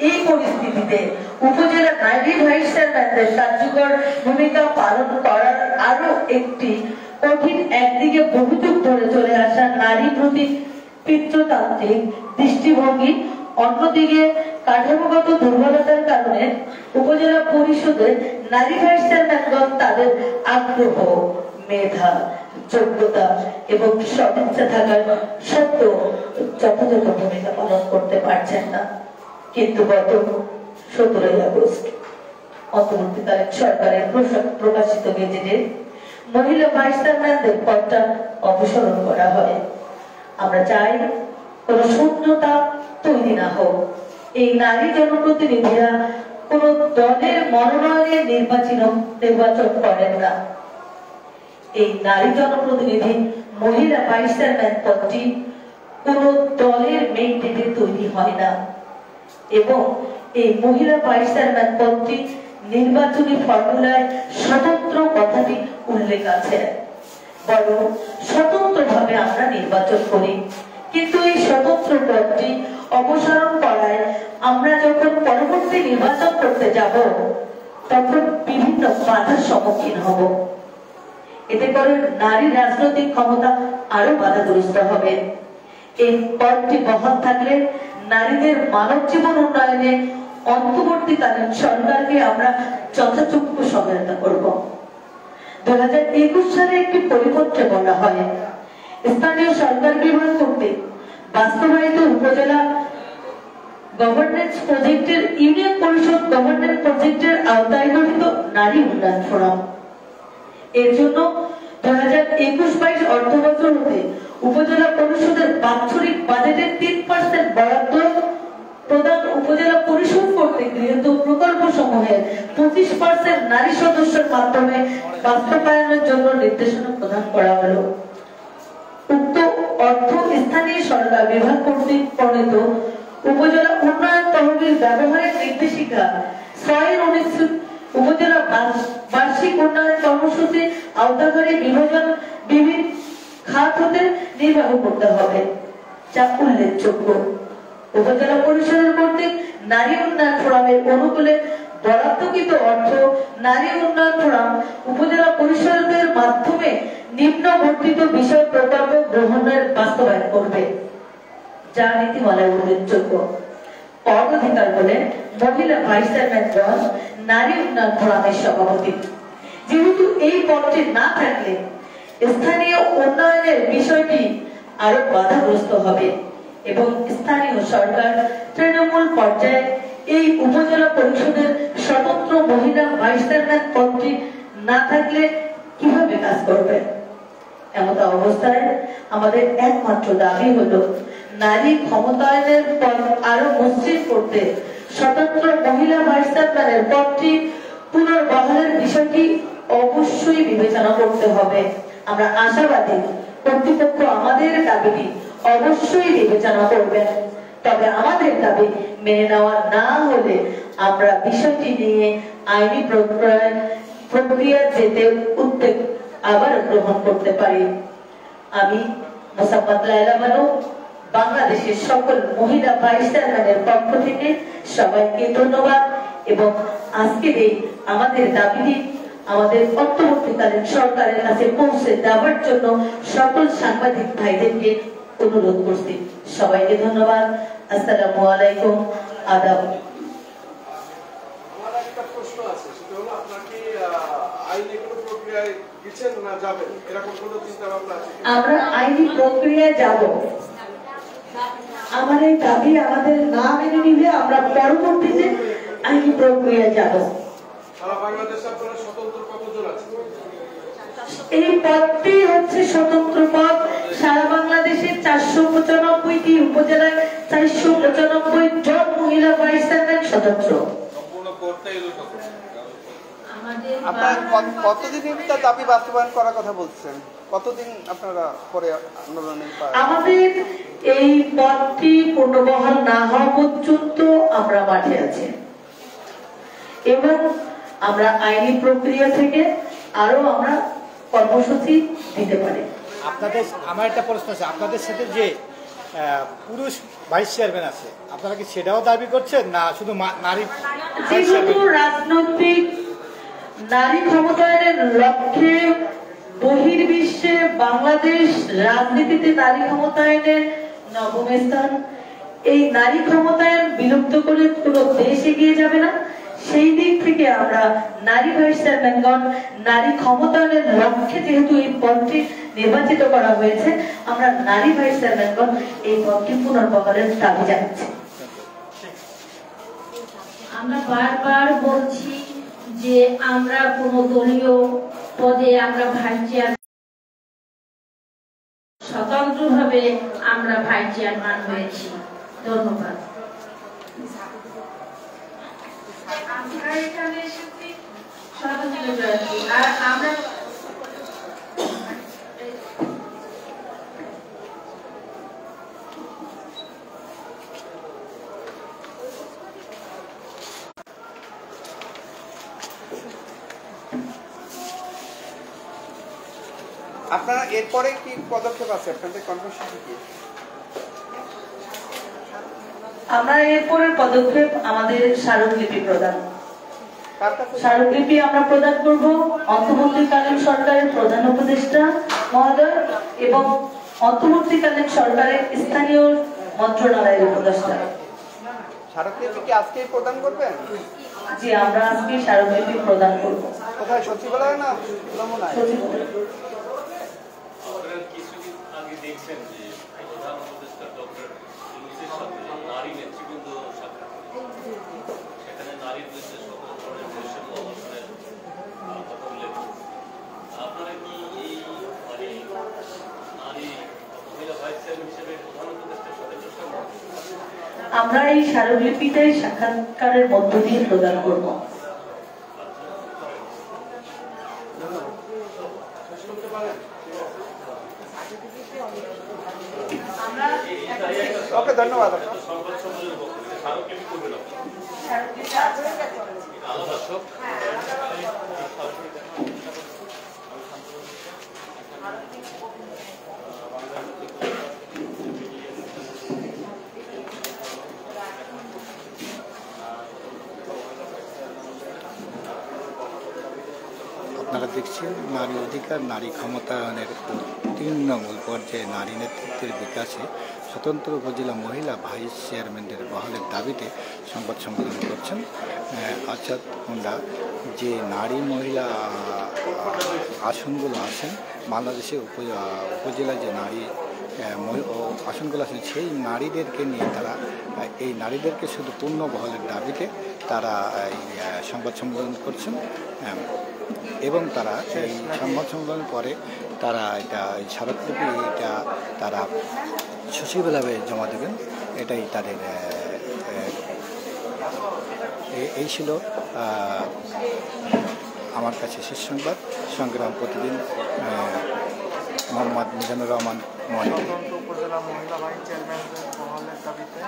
এই পরিস্থিতিতে উপজেলা নারী ভাইস চেয়ারম্যানদের কার্যকর ভূমিকা পালন করার আরো একটি কঠিন, একদিকে বহু যুগ ধরে চলে আসা নারী প্রতি পিতৃতান্ত্রিক দৃষ্টিভঙ্গি, অন্যদিকে কাঠামোগত দুর্বলতার কারণে উপজেলা পরিষদের নারী ভাইস চেয়ারম্যানগণ তাদের আগ্রহ, মেধা, যোগ্যতা এবং সদিচ্ছা থাকার সত্ত্বেও যথাযথ ভূমিকা পালন করতে পারছেন না। কিন্তু গত 17 আগস্ট অন্তর্বর্তীকালীন সরকারের প্রকাশিত গেজেটে মহিলা ভাইস চেয়ারম্যানদের পদটা অপসারণ করা হয়। আমরা চাই কোন শূন্যতা তৈরি না হোক। এই নারী জনপ্রতিনিধিরা কোন দলের মনোনয়নে নির্বাচন করেন না। এই নারী জনপ্রতিনিধি মহিলা ভাইস চেয়ারম্যান পদটি কোন দলের মেন্ডেটে তৈরি হয় না এবং এই মহিলা ভাইস চেয়ারম্যান পদটি নির্বাচনী ফর্মুলায় স্বতন্ত্র কথাটি উল্লেখ আছে। বরং স্বতন্ত্রভাবে আমরা নির্বাচন করি, কিন্তু এই স্বতন্ত্র পদটি অপসারণ করায় আমরা যখন পরবর্তী নির্বাচন করতে যাব তখন বিভিন্ন বাধার সম্মুখীন হব। এতে করে নারী রাজনৈতিক ক্ষমতা আরো বাধাগ্রস্ত হবে। এই পদটি বহাল থাকলে নারীদের মানব জীবন উন্নয়নে অন্তর্বর্তীকালীন সরকারকে আমরা যথাযোগ্য সহায়তা করব। 2021 সালে একটি পরিপত্রে বলা হয়, স্থানীয় সরকার বিভাগ কর্তৃক বাস্তবায়িত উপজেলা গভর্নেন্স প্রজেক্টের ইউনিয়ন পরিষদ গভর্নেন্স প্রজেক্টের আওতায় গঠিত নারী উন্নয়ন ফোরাম এর জন্য 2021-22 অর্থবছর হতে উপজেলা পরিষদের বাৎসরিক বাজেটের 3% বরাদ্দ প্রদান, উপজেলা পরিষদ কর্তৃক গৃহীত প্রকল্প সমূহের 25% নারী সদস্যের মাধ্যমে বাস্তবায়নের জন্য নির্দেশনা প্রদান করা হলো। উক্ত অর্থ স্থানীয় সরকার বিভাগ কর্তৃক প্রণীত উপজেলা উন্নয়ন তহবিল ব্যবহারের নির্দেশিকা 6/19 উপজেলা বার্ষিক উন্নয়ন কর্মসূচি আওতাকারী বিভাজন বিভিন্ন খাত হতে নির্বাহ করতে হবে, যা উল্লেখযোগ্য। উপজেলা পরিষদের কর্তৃক নারী উন্নয়ন ফোরামের অনুকূলে বরাদ্দকৃত অর্থ নারী উন্নয়ন ফোরাম উপজেলা পরিষদের মাধ্যমে নিম্নবর্ণিত বিষয় প্রকল্প গ্রহণের বাস্তবায়ন করবে, যা নীতিমালায় উল্লেখযোগ্য। পদ অধিকার বলে মহিলা ভাইস চেয়ারম্যানগণ নারী উন্নয়ন ফোরামের সভাপতি। যেহেতু এই পদটি না থাকলে স্থানীয় উন্নয়নের বিষয়টি আরো বাধাগ্রস্ত হবে এবং স্থানীয় সরকার তৃণমূল পর্যায়ে এই উপজেলা পরিষদের স্বতন্ত্র মহিলা ভাইস চেয়ারম্যান পদটি না থাকলে কিভাবে কাজ করবে? এমন অবস্থায় আমাদের একমাত্র দাবি হলো নারী ক্ষমতায়নের পথ আরো মসৃণ করতে স্বতন্ত্র মহিলা ভাইস চেয়ারম্যানের পদটি পুনর্বহালের বিষয়টি অবশ্যই বিবেচনা করতে হবে। আমরা আশাবাদী কর্তৃপক্ষ আমাদের দাবিটি অবশ্যই বিবেচনা করবেন। তবে আমাদের দাবি মেনে নেওয়া না হলে আমরা বিষয়টি নিয়ে আইনি প্রক্রিয়া যেতে উদ্যোগ আবার গ্রহণ করতে পারি। আমি মোসাম্মদ লায়লা বানু বাংলাদেশের সকল মহিলা ভাইস চেয়ারম্যানের পক্ষ থেকে সবাইকে ধন্যবাদ এবং আজকের এই আমাদের দাবিটি আমাদের অন্তর্বর্তীকালীন সরকারের কাছে পৌঁছে দেওয়ার জন্য সকল সাংবাদিক ভাইদেরকে অনুরোধ করছি। সবাইকে ধন্যবাদ। আসসালামু আলাইকুম। আদাব। আমার একটা প্রশ্ন আছে, সেটা হলো আপনার কি আইনি কোনো প্রক্রিয়ায় গেছেন না যাবেন, এরকম কোনো চিন্তা ভাবনা আছে? আমরা আইনি প্রক্রিয়ায় যাব। আমাদের দাবি আমাদের না মেনে নিলে আমরা পরবর্তীতে আইনি প্রক্রিয়ায় যাব। সারা বাংলাদেশে আপনারা স্বতন্ত্র কতজন আছে? এই পদটি হচ্ছে স্বতন্ত্র পদ। সারা বাংলাদেশে 495টি উপজেলায় 495 জন মহিলা ভাইস চেয়ারম্যান সদস্য। আপনারা কতদিন দাবি বাস্তবায়ন করার কথা বলছেন? কতদিন আপনারা পরে আন্দোলনে? আমাদের এই পদটি পুনর্বহাল না হওয়া পর্যন্ত আমরা মাঠে আছি এবং আমরা আইনি প্রক্রিয়া থেকে আরো আমরা কর্মসূচি দিতে পারি। আপনাদের আমার একটা প্রশ্ন আছে, আপনাদের সাথে যে পুরুষ ভাইস চেয়ারম্যান আছে, আপনারা কি সেটাও দাবি করছেন না শুধু নারী ভাইস যেহেতু চেয়ারম্যান? রাজনৈতিক নারী ক্ষমতায়নের লক্ষ্যে বহির্বিশ্বে বাংলাদেশ রাজনীতিতে নারী ক্ষমতায়নের নবম স্থান, এই নারী ক্ষমতায়ন বিলুপ্ত করে কোনো দেশ এগিয়ে যাবে না। সেই দিক থেকে আমরা নারী ভাইস চেয়ারম্যানগণ নারী ক্ষমতায়নের লক্ষ্যে যেহেতু এই পদটি নির্বাচিত করা হয়েছে, আমরা নারী ভাইস চেয়ারম্যানগণ এই পদটি পুনর্বহালের দাবি জানাচ্ছি। আমরা বারবার বলছি যে আমরা কোন দলীয় পদে আমরা ভাইস চেয়ারম্যান, স্বতন্ত্রভাবে আমরা ভাইস চেয়ারম্যান হয়েছি। ধন্যবাদ। আমরা এখানে এসেছি স্বতন্ত্র প্রার্থী, আর আমরা আপনারা এরপরে কি পদক্ষেপ আছে আপনাদের কর্মসূচি কি? আমরা এরপরের পদক্ষেপ আমাদের স্মারকলিপি প্রদান। কার কাছে? স্মারকলিপি আমরা প্রদান করব অন্তর্বর্তীকালীন সরকারের প্রধান উপদেষ্টা মহোদয় এবং অন্তর্বর্তীকালীন সরকারের স্থানীয় মন্ত্রণালয়ের উপদেষ্টা। স্মারকলিপি কি আজকেই প্রদান করবেন? জি, আমরা আজকে স্মারকলিপি প্রদান করব। কোথায়, সচিবালয় না নমুনায়? সচিবালয়। আপনারা কিছুদিন আগে দেখছেন যে প্রধান উপদেষ্টা ডক্টর ইউনূসের সাথে নারী নেতৃবৃন্দ সাক্ষাৎ করেছেন। সেখানে নারীর বিরুদ্ধে সকল ধরনের বৈষম্য অবস্থানের কথা উল্লেখ করেছেন। আপনারা কি এই নারী মহিলা ভাইস চেয়ারম্যান হিসেবে প্রধান উপদেষ্টার সাথে সহমত? আমরা এই স্মারকলিপিটাই সাক্ষাৎকারের মধ্য দিয়ে প্রদান করব। ওকে, ধন্যবাদ। সংবাদ সম্মেলনের বক্তব্যে স্মারকলিপি করবেন আলাদা সব আপনারা দেখছেন নারী অধিকার নারী ক্ষমতায়নের 3 মূল পর্যায়ে নারী নেতৃত্বের বিকাশে স্বতন্ত্র উপজেলা মহিলা ভাইস চেয়ারম্যানদের বহালের দাবিতে সংবাদ সম্মেলন করছেন আচাদ মুন্ডা। যে নারী মহিলা আসনগুলো আছেন বাংলাদেশে উপজেলায় যে নারী আসনগুলো আছেন, সেই নারীদেরকে নিয়ে তারা এই নারীদেরকে শুধু পূর্ণ বহালের দাবিতে তারা এই সংবাদ সম্মেলন করছেন এবং তারা এই সংবাদ সম্মেলনের পরে তারা এই স্মারকলিপি তারা সচিবালয়ে জমা দেবেন। এটাই তাদের এই ছিল আমার কাছে শেষ সংবাদ। সংগ্রাম প্রতিদিন, মোহাম্মদ মিজানুর রহমান মনি। উপজেলা মহিলা ভাইস চেয়ারম্যান বহালের দাবিতে